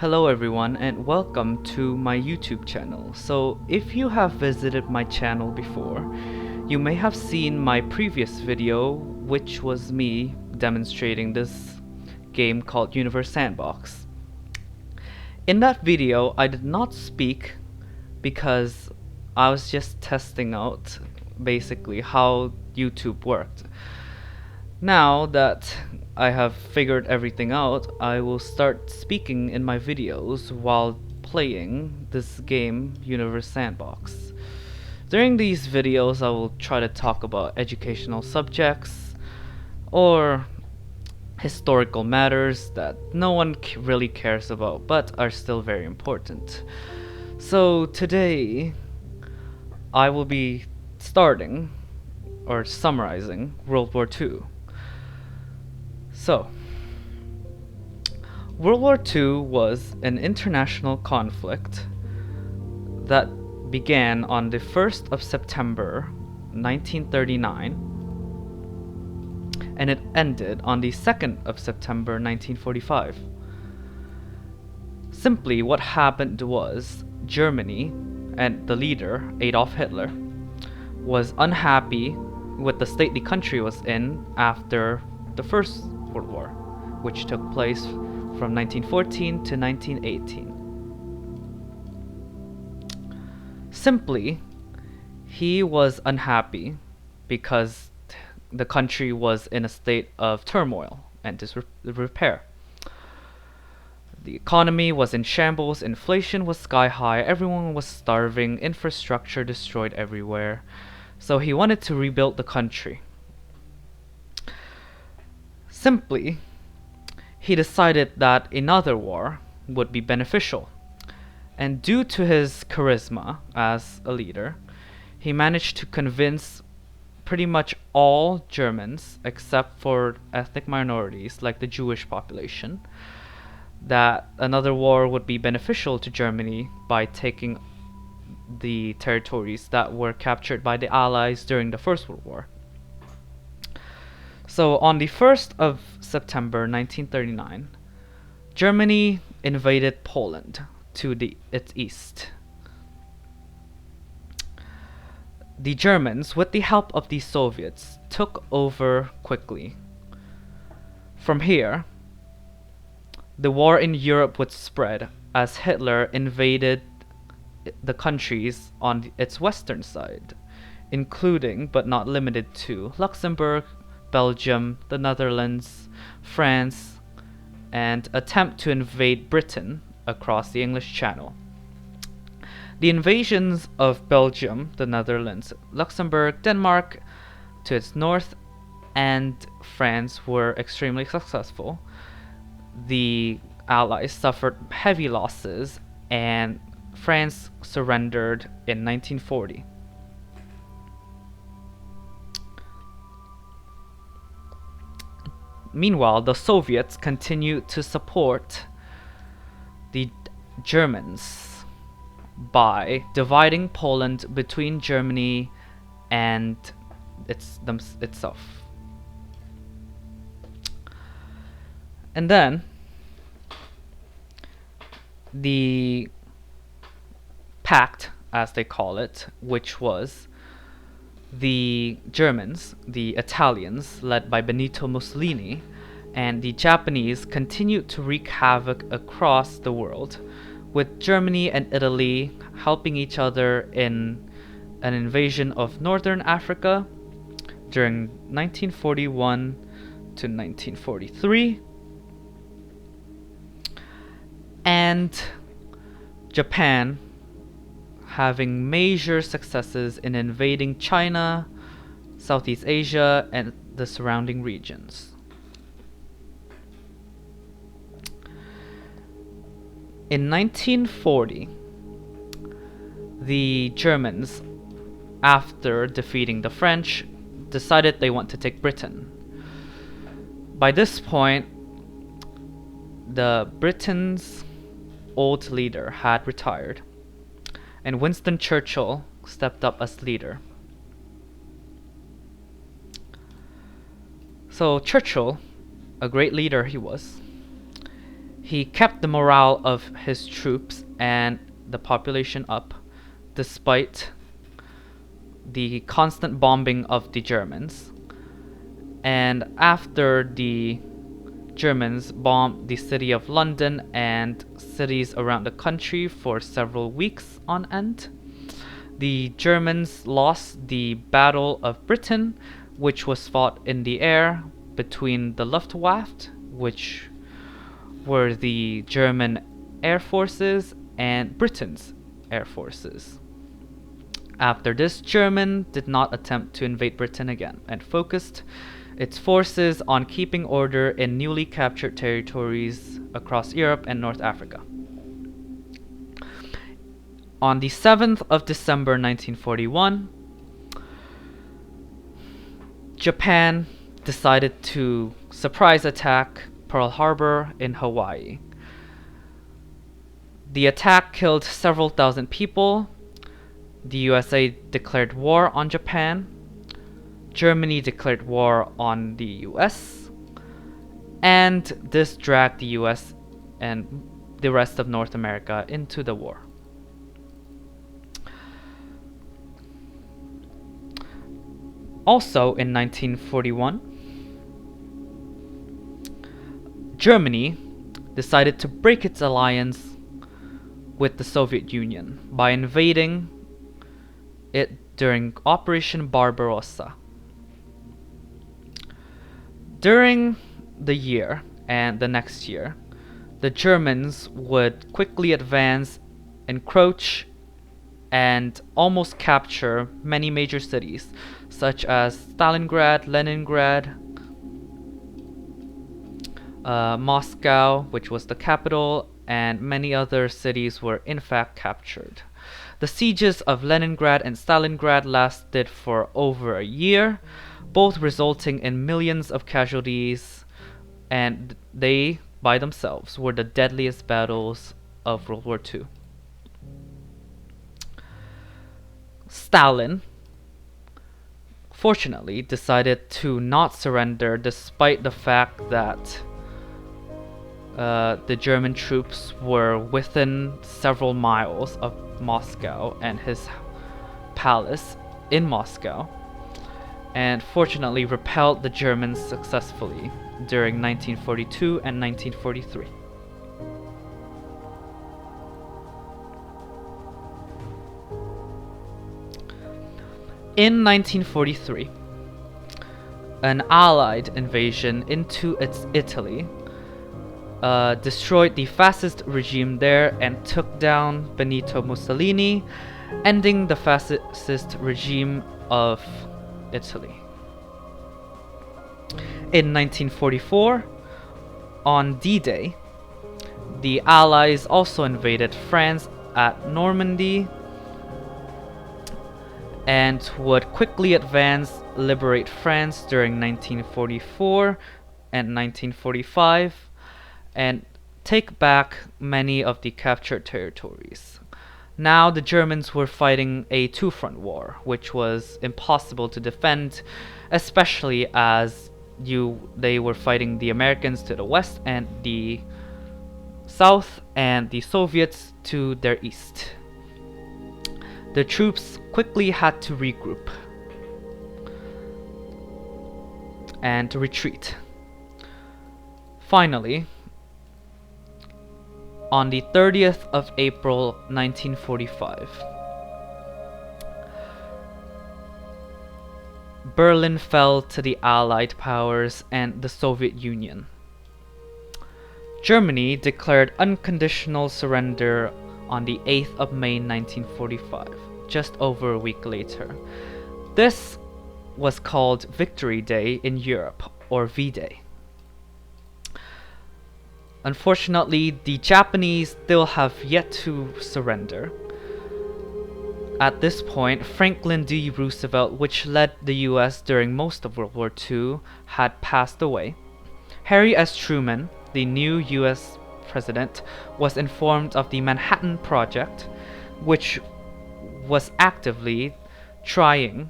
Hello everyone and welcome to my YouTube channel. So if you have visited my channel before, you may have seen my previous video, which was me demonstrating this game called Universe Sandbox. In that video, I did not speak because I was just testing out basically how YouTube worked. Now that I have figured everything out, I will start speaking in my videos while playing this game, Universe Sandbox. During these videos, I will try to talk about educational subjects or historical matters that no one really cares about but are still very important. So today, I will be starting or summarizing World War II. So, World War II was an international conflict that began on the 1st of September 1939 and it ended on the 2nd of September 1945. Simply what happened was Germany and the leader, Adolf Hitler, was unhappy with the state the country was in after the First World War, which took place from 1914 to 1918. Simply, he was unhappy because the country was in a state of turmoil and disrepair. The economy was in shambles, inflation was sky high, everyone was starving, infrastructure destroyed everywhere. So he wanted to rebuild the country. Simply, he decided that another war would be beneficial. And due to his charisma as a leader, he managed to convince pretty much all Germans, except for ethnic minorities like the Jewish population, that another war would be beneficial to Germany by taking the territories that were captured by the Allies during the First World War. So on the 1st of September 1939, Germany invaded Poland to its east. The Germans, with the help of the Soviets, took over quickly. From here, the war in Europe would spread as Hitler invaded the countries on its western side, including but not limited to Luxembourg, Belgium, the Netherlands, France, and attempt to invade Britain across the English Channel. The invasions of Belgium, the Netherlands, Luxembourg, Denmark to its north, and France were extremely successful. The Allies suffered heavy losses and France surrendered in 1940. Meanwhile, the Soviets continued to support the Germans by dividing Poland between Germany and itself. And then the pact, as they call it, which was the Germans, the Italians, led by Benito Mussolini, and the Japanese continued to wreak havoc across the world, with Germany and Italy helping each other in an invasion of northern Africa during 1941 to 1943, and Japan having major successes in invading China, Southeast Asia, and the surrounding regions. In 1940, the Germans, after defeating the French, decided they want to take Britain. By this point, the Britain's old leader had retired, and Winston Churchill stepped up as leader. So Churchill, a great leader he was, He kept the morale of his troops and the population up despite the constant bombing of the Germans. And after the Germans bombed the city of London and cities around the country for several weeks on end, the Germans lost the Battle of Britain, which was fought in the air between the Luftwaffe, which were the German air forces, and Britain's air forces. After this, Germany did not attempt to invade Britain again and focused its forces on keeping order in newly captured territories across Europe and North Africa. On the 7th of December 1941, Japan decided to surprise attack Pearl Harbor in Hawaii. The attack killed several thousand people. The USA declared war on Japan. Germany declared war on the US. And this dragged the US and the rest of North America into the war. Also in 1941, Germany decided to break its alliance with the Soviet Union by invading it during Operation Barbarossa. During the year and the next year, the Germans would quickly advance, encroach, and almost capture many major cities such as Stalingrad, Leningrad, Moscow, which was the capital, and many other cities were in fact captured. The sieges of Leningrad and Stalingrad lasted for over a year, both resulting in millions of casualties, and they, by themselves, were the deadliest battles of World War II. Stalin, fortunately, decided to not surrender despite the fact that the German troops were within several miles of Moscow and his palace in Moscow, and fortunately repelled the Germans successfully during 1942 and 1943. In 1943, an Allied invasion into Italy destroyed the fascist regime there and took down Benito Mussolini, ending the fascist regime of Italy. In 1944, on D-Day, the Allies also invaded France at Normandy and would quickly advance, liberate France during 1944 and 1945, and take back many of the captured territories. Now the Germans were fighting a two-front war, which was impossible to defend, especially as they were fighting the Americans to the west and the south, and the Soviets to their east. The troops quickly had to regroup and retreat. Finally, on the 30th of April 1945, Berlin fell to the Allied powers and the Soviet Union. Germany declared unconditional surrender on the 8th of May 1945, just over a week later. This was called Victory Day in Europe, or V-Day. Unfortunately, the Japanese still have yet to surrender. At this point, Franklin D. Roosevelt, which led the US during most of World War II, had passed away. Harry S. Truman, the new US president, was informed of the Manhattan Project, which was actively trying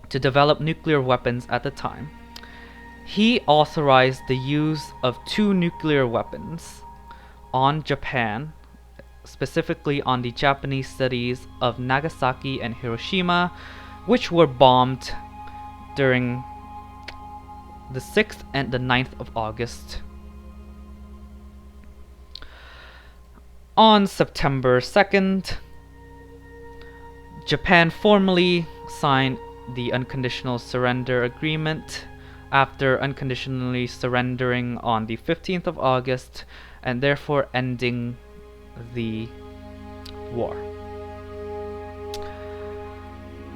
to develop nuclear weapons at the time. He authorized the use of 2 nuclear weapons, on Japan, specifically on the Japanese cities of Nagasaki and Hiroshima, which were bombed during the 6th and the 9th of August. On September 2nd, Japan formally signed the unconditional surrender agreement after unconditionally surrendering on the 15th of August and therefore ending the war.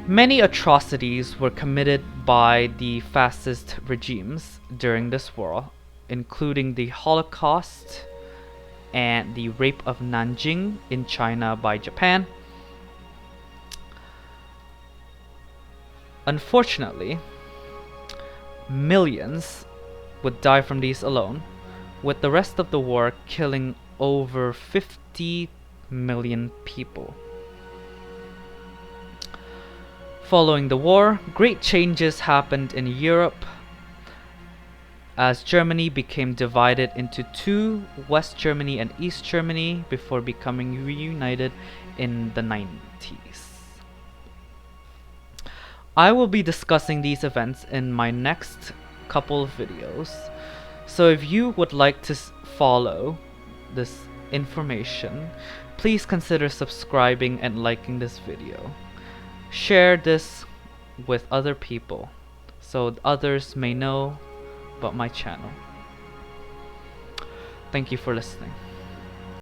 Many atrocities were committed by the fascist regimes during this war, including the Holocaust and the rape of Nanjing in China by Japan. Unfortunately, millions would die from these alone, with the rest of the war killing over 50 million people. Following the war, great changes happened in Europe as Germany became divided into two, West Germany and East Germany, before becoming reunited in the 90s. I will be discussing these events in my next couple of videos, so if you would like to follow this information, please consider subscribing and liking this video. Share this with other people so others may know about my channel. Thank you for listening.